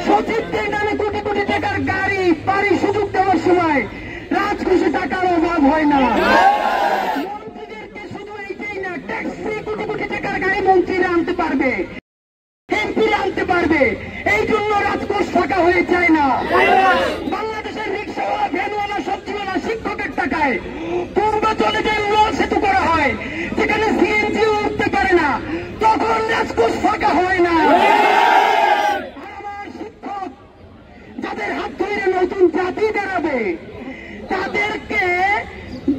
সচিবদের নামে কোটি কোটি টাকার গাড়ি বাড়ি সুযোগ দেওয়ার সময় রাজকোষে টাকার অভাব হয় না। মন্ত্রীদেরকে শুধু এইটাই না, ট্যাক্স ফ্রি কোটি কোটি টাকার গাড়ি মন্ত্রীরা আনতে পারবে, এমপিরা আনতে পারবে। এই জন্য রাজকোষ ফাঁকা হয়ে যায় না। বাংলাদেশের রিক্সাওয়ালা, ভ্যানওয়ালা, সবজিওয়ালা, শিক্ষকের টাকায় পূর্বাঞ্চলে যে উড়াল সেতু করা হয়, যেখানে সিএনজি উঠতে পারে না, তখন রাজকোষ ফাঁকা হয় না। আমার শিক্ষক যাদের হাত ধরে নতুন জাতি দাঁড়াবে, তাদেরকে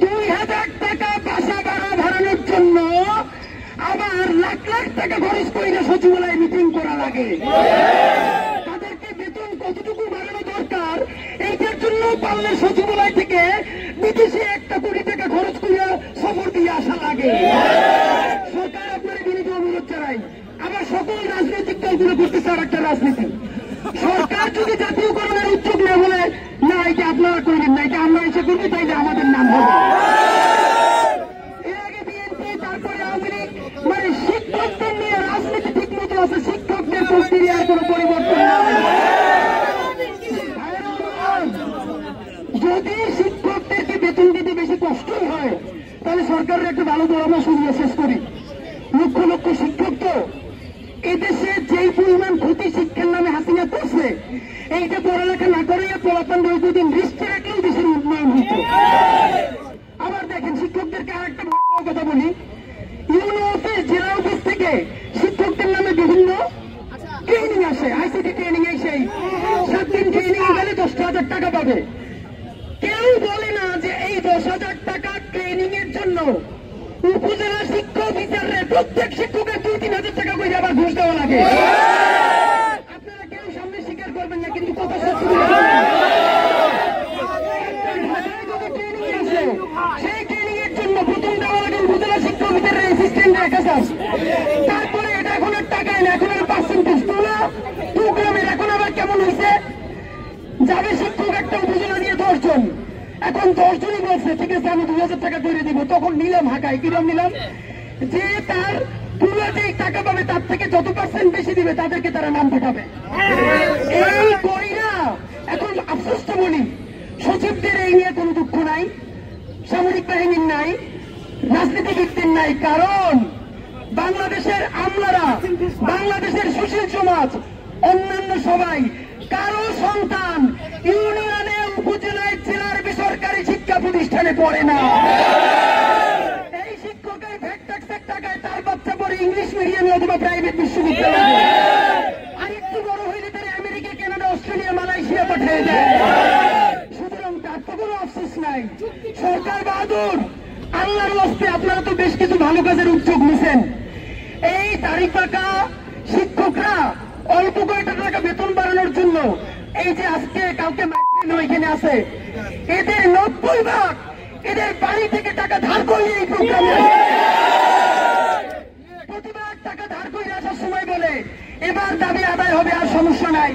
2000 টাকা বাসা ভাড়া ভাড়ানোর জন্য আবার লাখ লাখ টাকা খরচ করে সচিবালয়ে মিটিং করা লাগে। তাদেরকে বেতন কতটুকু বাড়ানো দরকার, এইটার জন্য পারলে সচিবালয় থেকে বিদেশে 1 কোটি টাকা খরচ করে সফর দিয়ে আসা লাগে। সরকার আপনার বিনীত অনুরোধ জানাই, আবার সকল রাজনৈতিক দলগুলো করতেছে আর একটা রাজনীতি। সরকার যদি জাতীয়করণের উদ্যোগ না বলে, না এটা আপনারা করবেন না, এটা আমরা এসে করবো, তাইলে আমাদের নাম হবে। এর আগে বিএনপি, তারপরে আওয়ামী লীগ, মানে শিক্ষকদের নিয়ে রাজনীতি ঠিক মতো আছে, শিক্ষকদের প্রক্রিয়ার কোন পরিবর্তন নাই। যদি শিক্ষকদেরকে বেতন দিতে বেশি কষ্টই হয়, তাহলে সরকারের একটা ভালো পরামর্শ দিয়ে শেষ করি। লক্ষ লক্ষ শিক্ষক তো এদেশে যেই পরিমাণ ক্ষতি শিক্ষার নামে হাসিনা করছে, এইটা পড়ালেখা না করে পলাতন দীর্ঘদিন রিস্কে রাখলেও দেশের উন্নয়ন হইত। আবার দেখেন, শিক্ষকদেরকে আর একটা কথা বলি, ইউনো অফিস, জেলা অফিস থেকে শিক্ষকদের নামে বিভিন্ন ট্রেনিং আসে, আইসিটি ট্রেনিং। এই সেই 7 দিন ট্রেনিং গেলে 10,000 টাকা পাবে। কেউ বলে না যে এই 10,000 টাকা ট্রেনিং এর জন্য উপজেলা শিক্ষক বিচারের প্রত্যেক শিক্ষকের 2-3 হাজার টাকা করে আবার ঘুষ দেওয়া লাগে। আপনারা কেউ সামনে স্বীকার করবেন না, কিন্তু কথা সত্যি। সেই ট্রেনিং এর জন্য প্রথম দেওয়া লাগে উপজেলা শিক্ষক বিচারের অ্যাসিস্ট্যান্ট 1,000। তারপরে এটা এখন আর টাকায় না, এখন আর পার্সেন্টেজ। তোলা 2 গ্রামের এখন আবার কেমন হয়েছে, যাবে শিক্ষক একটা উপজেলা নিয়ে 10 জন, এখন 10 জনই বলছে ঠিক আছে আমি 2,000 টাকা করে দিব। তখন নিলাম হাঁকায়, কিরম নিলাম, যে তার পুরো যে টাকা পাবে তার থেকে যত পার্সেন্ট বেশি দিবে তাদেরকে তারা নাম পাঠাবে। এই কইরা এখন আফসোসটা বলি, সচিবদের এই নিয়ে কোনো দুঃখ নাই, সামরিক বাহিনীর নাই, রাজনীতিবিদদের নাই। কারণ বাংলাদেশের আমলারা, বাংলাদেশের সুশীল সমাজ, অন্যান্য সবাই কারো সন্তান ইউনিয়নে, উপজেলায়, জেলার বেসরকারি শিক্ষা প্রতিষ্ঠানে পড়ে না। এই শিক্ষকের ভ্যাট ট্যাক্সের টাকায় তার বাচ্চা পড়ে ইংলিশ মিডিয়ামে অথবা প্রাইভেট বিশ্ববিদ্যালয়ে। আর একটু বড় হইলে তারা আমেরিকা, কানাডা, অস্ট্রেলিয়া, মালয়েশিয়া পাঠিয়ে দেয়। সুতরাং তার তো কোনো আফসোস নাই। সরকার বাহাদুর, আল্লাহর ওয়াস্তে আপনারা তো বেশ কিছু ভালো কাজের উদ্যোগ নিছেন। এই দাড়ি পাকা শিক্ষকরা অল্প কয়েকটা টাকা বেতন বাড়ানোর জন্য এই যে আজকে কাউকে এখানে আছে, এদের 90% এদের বাড়ি থেকে টাকা ধার করে এই প্রোগ্রামে প্রতিবার টাকা ধার করে আসার সময় বলে এবার দাবি আদায় হবে, আর সমস্যা নাই।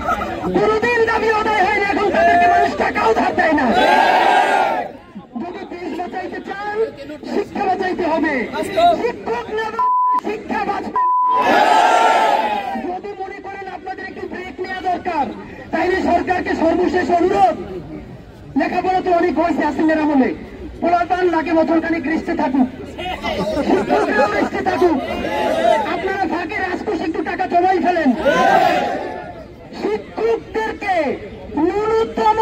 কোনদিন দাবি আদায় হয় না, এখন তাদেরকে মানুষ টাকাও ধার দেয় না। যদি দেশ বাঁচাইতে চান, শিক্ষা বাঁচাইতে হবে। শিক্ষক না শিক্ষা বাঁচবে। যদি মনে করেন আপনাদের একটু ব্রেক নেওয়া দরকার, তাইলে সরকারকে সর্বশেষ অনুরোধ, লেখাপড়া তো অনেক হয়েছে আসিনের আমলে, পোলাপান লাগে বছরখানিক রেস্টে থাকুক, শিক্ষকরাও রেস্টে থাকুক। আপনারা ফাঁকে রাজকোষে একটু টাকা জমাই ফেলেন। শিক্ষকদেরকে ন্যূনতম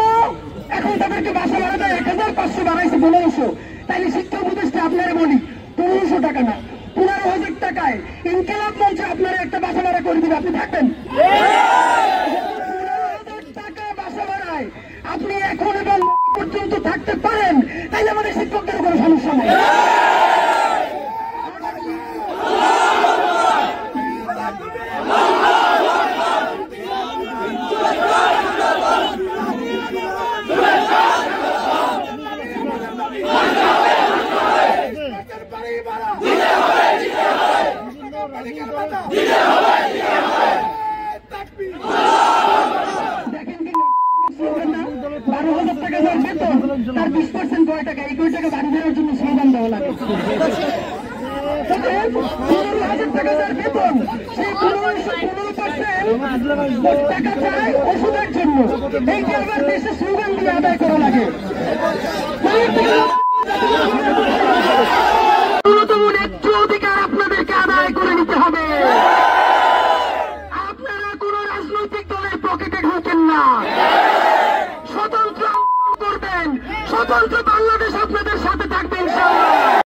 এখন তাদেরকে বাসা ভাড়া দেয় 1,500, বাড়াইছে 1500। তাইলে শিক্ষা উপদেষ্টা আপনারা বলি 1500 টাকা না, 15,000 টাকায় ইনকিলাব মঞ্চে আপনারা একটা বাসা ভাড়া করে দিবে, আপনি থাকবেন? 15,000 টাকা বাসা ভাড়ায় আপনি এখন এবং পর্যন্ত থাকতে পারেন, তাইলে আমাদের শিক্ষকদের কোনো সমস্যা নেই। দেখেন কি 12,000 টাকা বেতন, তার 20% কয় টাকা, এই কয় টাকা বাড়ি দেওয়ার জন্য স্লোগান দেওয়া দেওয়া লাগে। 15,000 টাকা যার বেতন, সেই 15% টাকা চায় ওষুধের জন্য। এইটা আবার দেশে স্লোগান দিয়ে আদায় করা লাগে। ন্যূনতম ন্যায্য অধিকার আপনাদেরকে আদায় করে নিতে হবে। আপনারা কোন রাজনৈতিক দলের পকেটে ঢোকেন না, স্বতন্ত্র করবেন, স্বতন্ত্র বাংলাদেশ আপনাদের সাথে থাকবে ইনশাআল্লাহ।